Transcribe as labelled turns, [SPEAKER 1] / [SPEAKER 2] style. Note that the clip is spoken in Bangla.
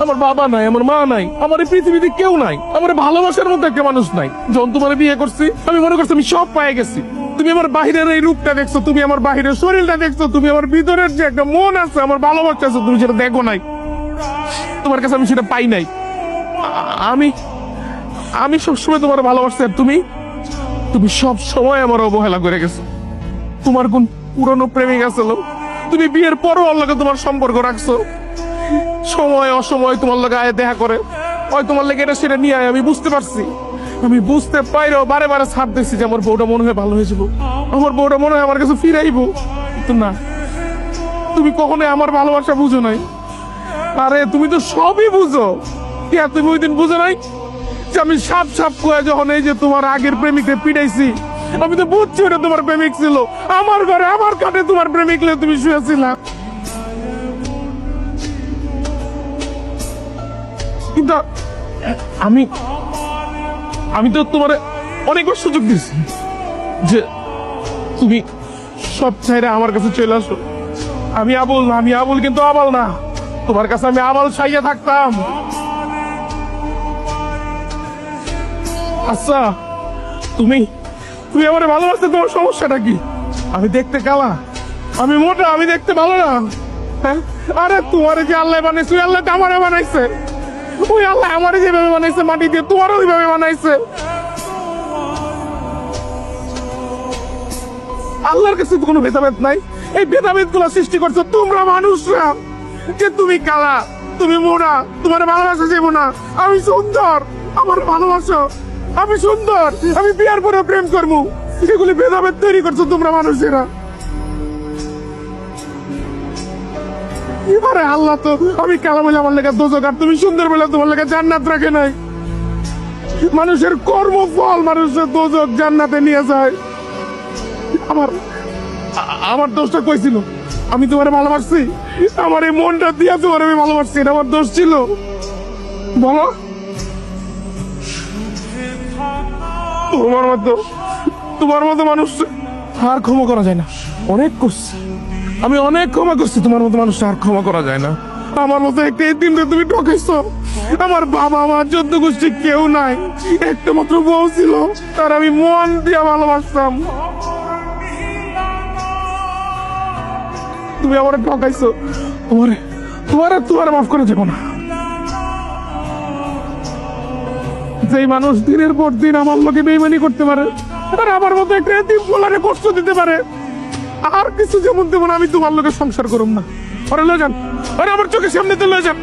[SPEAKER 1] আমার বাবা নাই, আমার মা নাই, আমার এই পৃথিবীতে কেউ নাই, আমার ভালোবাসার মতো একটা মানুষ নাই। যখন তোমার বিয়ে করছি আমি মনে করছি আমি সব পেয়ে গেছি। তুমি আমার বাহিরের এই রূপটা দেখছো, তুমি আমার বাহিরের শরীরটা দেখছো, তুমি আমার ভিতরের যে একটা মন আছে, আমার ভালোবাসা আছে, তুমি সেটা দেখো নাই। তোমার কাছে আমি সেটা পাই নাই। আমি আমি সবসময় তোমার ভালোবাসছি, আর তুমি তুমি সব সময় আমার অবহেলা করে গেছো। তোমার কোন পুরনো প্রেমিক আছিল, তুমি বিয়ের পরও ওর লগে তোমার সম্পর্ক রাখছো। সময় অসময় তোমার লগে আয় দেখা করে, ওই তোমার লেগে এটা সেটা নিয়ে আয়। আমি বুঝতে পারছি, আমি বুঝতে পাইরেও বারে বারে ছাড় দিচ্ছি যে আমার বউটা মনে হয় ভালো হয়ে যাবো, আমার বউটা মনে হয় আমার কাছে ফিরাইবো। কিন্তু না, তুমি কখনোই আমার ভালোবাসা বুঝো নাই। আরে তুমি তো সবই বুঝো। কে তুমি ওই দিন বুঝো নাই যে আমি সাপ সাপ করে যখন এই যে তোমার আগের প্রেমিককে পিটাইছি, আমি তো বুঝছি ওটা তোমার প্রেমিক ছিল। আমার ঘরে আমার কাটে তোমার প্রেমিক লে তুমি শুয়েছিলা। কিন্তু আমি আমি তো তোমার অনেকবার সুযোগ দিচ্ছি যে তুমি সব চাইরে আমার কাছে চলে আসো। আমি আবুল না, আমি আবুল কিন্তু আবাল না। তোমার কাছে আমি আবাল চাইয়া থাকতাম। আচ্ছা, তুমি তুমি আমার ভালোবাসতে তোমার সমস্যাটা কি? আমি দেখতে কালা, আমি মোটা, আমি দেখতে ভালো না, হ্যাঁ? আরে তোমার যে আল্লাহ বানাইছে, ওই আল্লাহ আমারে বানাইছে। ওই আল্লাহ আমারে যেভাবে বানাইছে মাটি দিয়ে, তোমারও ওইভাবে বানাইছে। আল্লাহর কাছে তো কোনো ভেদাভেদ নাই। এই ভেদাভেদ গুলো সৃষ্টি করছো তোমরা মানুষরা। যে তুমি কালা, তুমি মোড়া, তোমার ভালোবাসা যাবো না। আমি সুন্দর, আমার ভালোবাসো। আমি সুন্দর, আমি বিয়ার পরে প্রেম করবো। এগুলি ভেদাভেদ তৈরি করছো তোমরা মানুষেরা। এবারে আল্লাহ তো আমি কালা বলে আমার লেগে দোজক, আর তুমি সুন্দর বলে তোমার লেগে জান্নাত রাখে নাই। মানুষের কর্মফল মানুষের দোজক জান্নাতে নিয়ে যায়। আমার আমার দোষটা কই ছিল? আমি তোমার ভালোবাসছি, আমার এই মনটা দিয়ে তোমার আমি ভালোবাসছি, এটা আমার দোষ ছিল? বলো। তোমার মতো মানুষ আর ক্ষমা করা যায় না। অনেক করছি, আমি অনেক ক্ষমা করছি। তোমার মতো মানুষ আর ক্ষমা করা যায় না। আমার মতো একটা দিনটা তুমি ঠকাইছো। আমার বাবা আমার 14 গোষ্ঠী কেউ নাই, একটা মাত্র বউ ছিল, তার আমি মন দিয়ে ভালোবাসতাম। তুমি আমার ঠকাইছো, তোমার মাফ করে যাবো না। যেই মানুষ দিনের পর দিন আমার লোকে বেইমানি করতে পারে, আর আমার মতো একটা এতিম পোলারে কষ্ট দিতে পারে, আর কিছু যেমন তেমন আমি তোমার লোকে সংসার করুম না। ওরে লয়ে যান, ওরে আমার চোখের সামনে তো লয়ে যান।